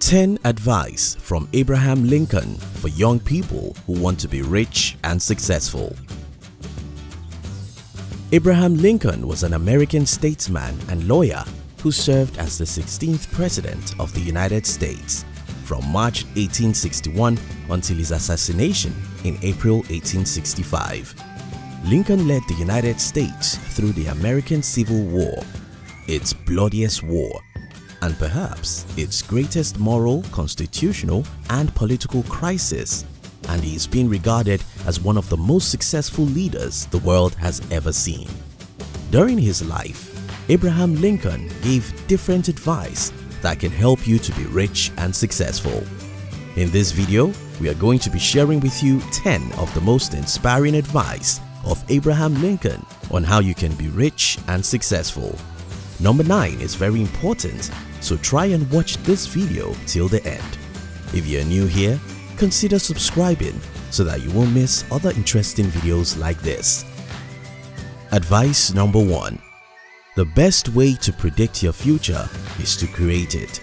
10 Advice from Abraham Lincoln for young people who want to be rich and successful. Abraham Lincoln was an American statesman and lawyer who served as the 16th President of the United States from March 1861 until his assassination in April 1865. Lincoln led the United States through the American Civil War, its bloodiest war, and perhaps its greatest moral, constitutional, and political crisis, and he is being regarded as one of the most successful leaders the world has ever seen. During his life, Abraham Lincoln gave different advice that can help you to be rich and successful. In this video, we are going to be sharing with you 10 of the most inspiring advice of Abraham Lincoln on how you can be rich and successful. Number 9 is very important, so try and watch this video till the end. If you're new here, consider subscribing so that you won't miss other interesting videos like this. Advice number 1. The best way to predict your future is to create it.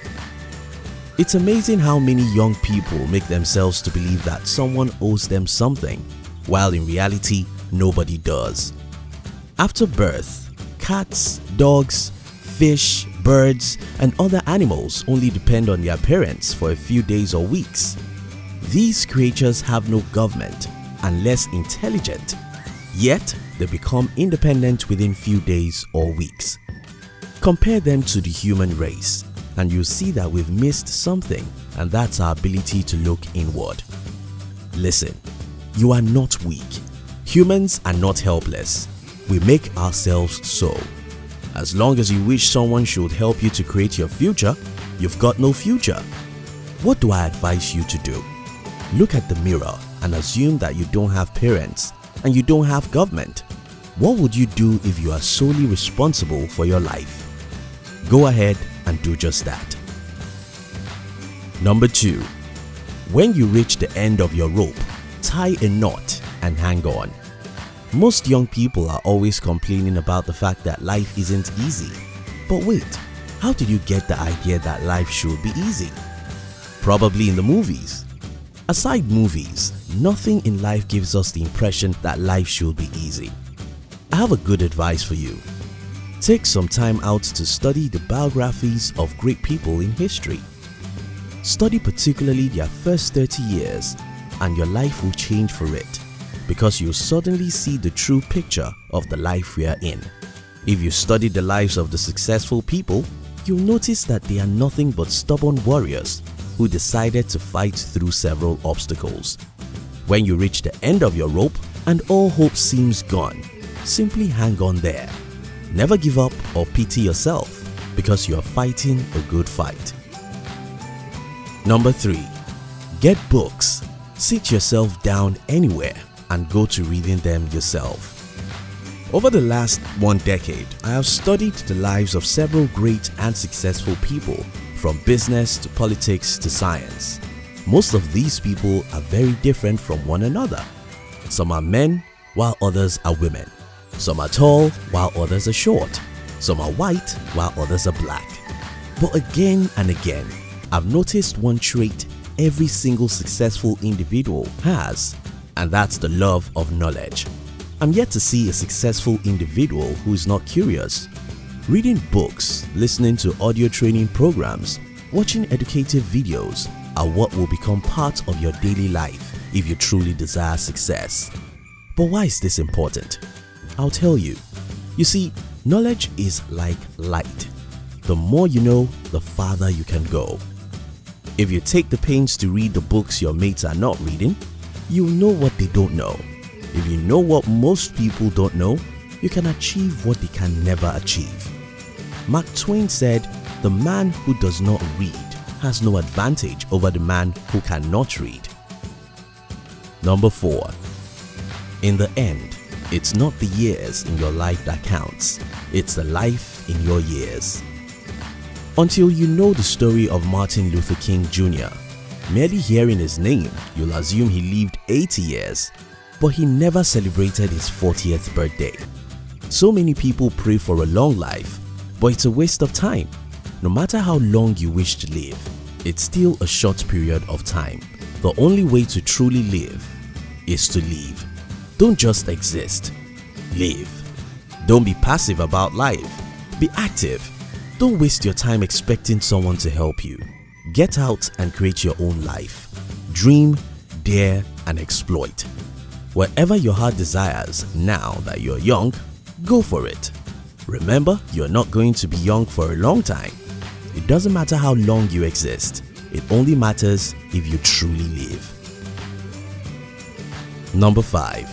It's amazing how many young people make themselves to believe that someone owes them something, while in reality, nobody does. After birth, cats, dogs, fish, birds, and other animals only depend on their parents for a few days or weeks. These creatures have no government and less intelligent, yet they become independent within few days or weeks. Compare them to the human race and you'll see that we've missed something, and that's our ability to look inward. Listen, you are not weak. Humans are not helpless. We make ourselves so. As long as you wish someone should help you to create your future, you've got no future. What do I advise you to do? Look at the mirror and assume that you don't have parents and you don't have government. What would you do if you are solely responsible for your life? Go ahead and do just that. Number 2. When you reach the end of your rope, tie a knot and hang on. Most young people are always complaining about the fact that life isn't easy. But wait, how did you get the idea that life should be easy? Probably in the movies. Aside movies, nothing in life gives us the impression that life should be easy. I have a good advice for you. Take some time out to study the biographies of great people in history. Study particularly their first 30 years and your life will change for it, because you'll suddenly see the true picture of the life we are in. If you study the lives of the successful people, you'll notice that they are nothing but stubborn warriors who decided to fight through several obstacles. When you reach the end of your rope and all hope seems gone, simply hang on there. Never give up or pity yourself, because you are fighting a good fight. Number 3. Get books. Sit yourself down anywhere and go to reading them yourself. Over the last 1 decade, I have studied the lives of several great and successful people, from business to politics to science. Most of these people are very different from one another. Some are men while others are women. Some are tall while others are short. Some are white while others are black. But again and again, I've noticed one trait every single successful individual has, and that's the love of knowledge. I'm yet to see a successful individual who is not curious. Reading books, listening to audio training programs, watching educative videos are what will become part of your daily life if you truly desire success. But why is this important? I'll tell you. You see, knowledge is like light. The more you know, the farther you can go. If you take the pains to read the books your mates are not reading, you'll know what they don't know. If you know what most people don't know, you can achieve what they can never achieve. Mark Twain said, "The man who does not read has no advantage over the man who cannot read." Number 4. In the end, it's not the years in your life that counts, it's the life in your years. Until you know the story of Martin Luther King Jr., merely hearing his name, you'll assume he lived 80 years, but he never celebrated his 40th birthday. So many people pray for a long life, but it's a waste of time. No matter how long you wish to live, it's still a short period of time. The only way to truly live is to live. Don't just exist, live. Don't be passive about life, be active. Don't waste your time expecting someone to help you. Get out and create your own life. Dream, dare, and exploit. Whatever your heart desires now that you're young, go for it. Remember, you're not going to be young for a long time. It doesn't matter how long you exist. It only matters if you truly live. Number 5.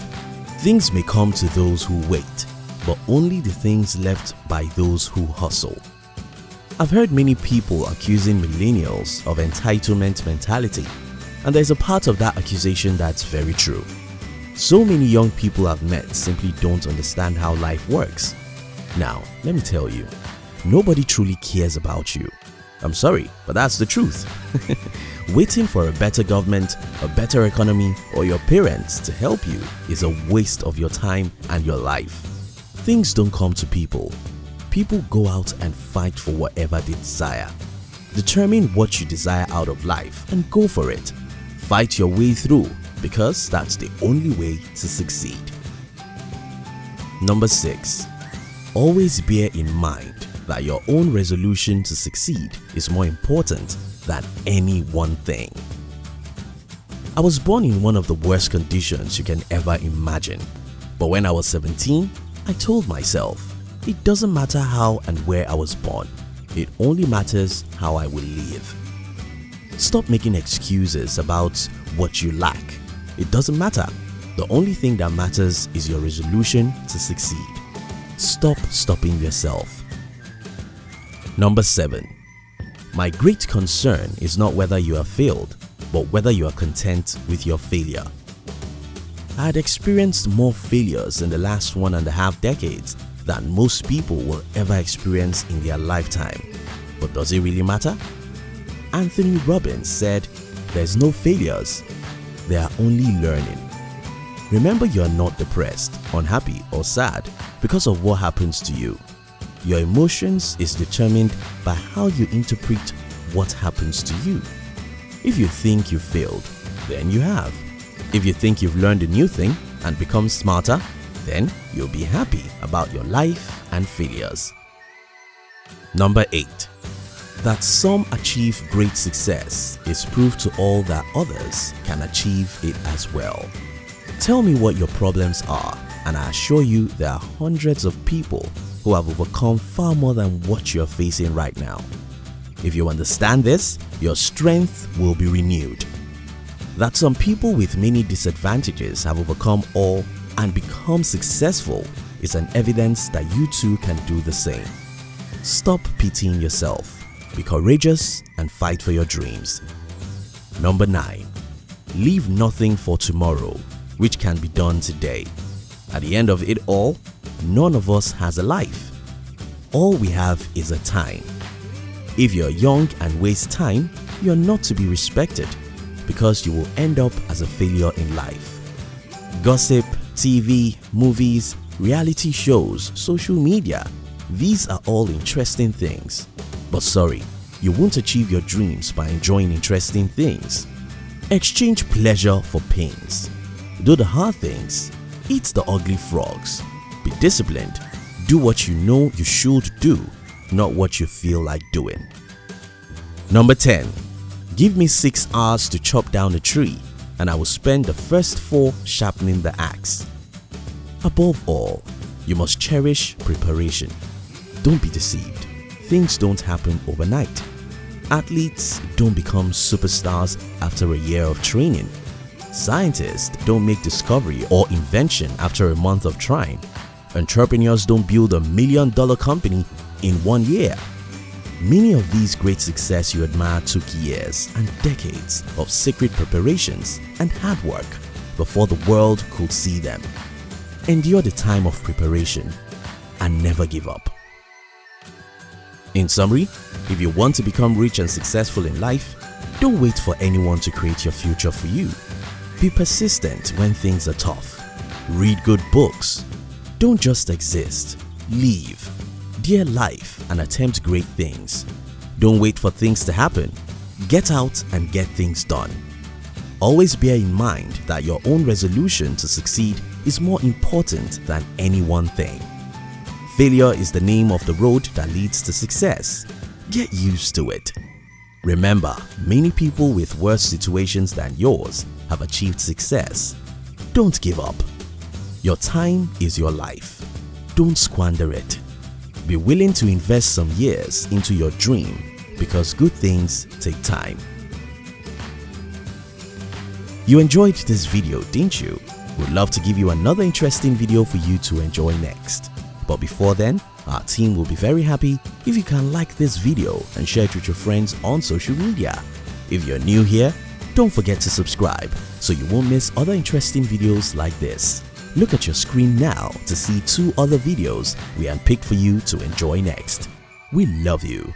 Things may come to those who wait, but only the things left by those who hustle. I've heard many people accusing millennials of entitlement mentality, and there's a part of that accusation that's very true. So many young people I've met simply don't understand how life works. Now, let me tell you, nobody truly cares about you. I'm sorry, but that's the truth. Waiting for a better government, a better economy, or your parents to help you is a waste of your time and your life. Things don't come to people. People go out and fight for whatever they desire. Determine what you desire out of life and go for it. Fight your way through, because that's the only way to succeed. Number 6. Always bear in mind that your own resolution to succeed is more important than any one thing. I was born in one of the worst conditions you can ever imagine. But when I was 17, I told myself, it doesn't matter how and where I was born. It only matters how I will live. Stop making excuses about what you lack. It doesn't matter. The only thing that matters is your resolution to succeed. Stop stopping yourself. Number 7. My great concern is not whether you have failed, but whether you are content with your failure. I had experienced more failures in the last 1.5 decades than most people will ever experience in their lifetime. But does it really matter? Anthony Robbins said, "There's no failures, there are only learning." Remember, you are not depressed, unhappy, or sad because of what happens to you. Your emotions is determined by how you interpret what happens to you. If you think you failed, then you have. If you think you've learned a new thing and become smarter, then you'll be happy about your life and failures. Number 8. That some achieve great success is proof to all that others can achieve it as well. Tell me what your problems are, and I assure you there are hundreds of people who have overcome far more than what you're facing right now. If you understand this, your strength will be renewed. That some people with many disadvantages have overcome all and become successful is an evidence that you too can do the same. Stop pitying yourself. Be courageous and fight for your dreams. Number 9. Leave nothing for tomorrow, which can be done today. At the end of it all, none of us has a life. All we have is a time. If you're young and waste time, you're not to be respected, because you will end up as a failure in life. Gossip, TV, movies, reality shows, social media, these are all interesting things. But sorry, you won't achieve your dreams by enjoying interesting things. Exchange pleasure for pains. Do the hard things. Eat the ugly frogs. Be disciplined. Do what you know you should do, not what you feel like doing. Number 10. Give me 6 hours to chop down a tree, and I will spend the first 4 sharpening the axe. Above all, you must cherish preparation. Don't be deceived. Things don't happen overnight. Athletes don't become superstars after a year of training. Scientists don't make discovery or invention after a month of trying. Entrepreneurs don't build $1 million company in 1 year. Many of these great success you admire took years and decades of secret preparations and hard work before the world could see them. Endure the time of preparation and never give up. In summary, if you want to become rich and successful in life, don't wait for anyone to create your future for you. Be persistent when things are tough. Read good books. Don't just exist, live. Dear life and attempt great things. Don't wait for things to happen. Get out and get things done. Always bear in mind that your own resolution to succeed is more important than any one thing. Failure is the name of the road that leads to success. Get used to it. Remember, many people with worse situations than yours have achieved success. Don't give up. Your time is your life. Don't squander it. Be willing to invest some years into your dream because good things take time. You enjoyed this video, didn't you? We'd love to give you another interesting video for you to enjoy next. But before then, our team will be very happy if you can like this video and share it with your friends on social media. If you're new here, don't forget to subscribe so you won't miss other interesting videos like this. Look at your screen now to see 2 other videos we handpicked for you to enjoy next. We love you.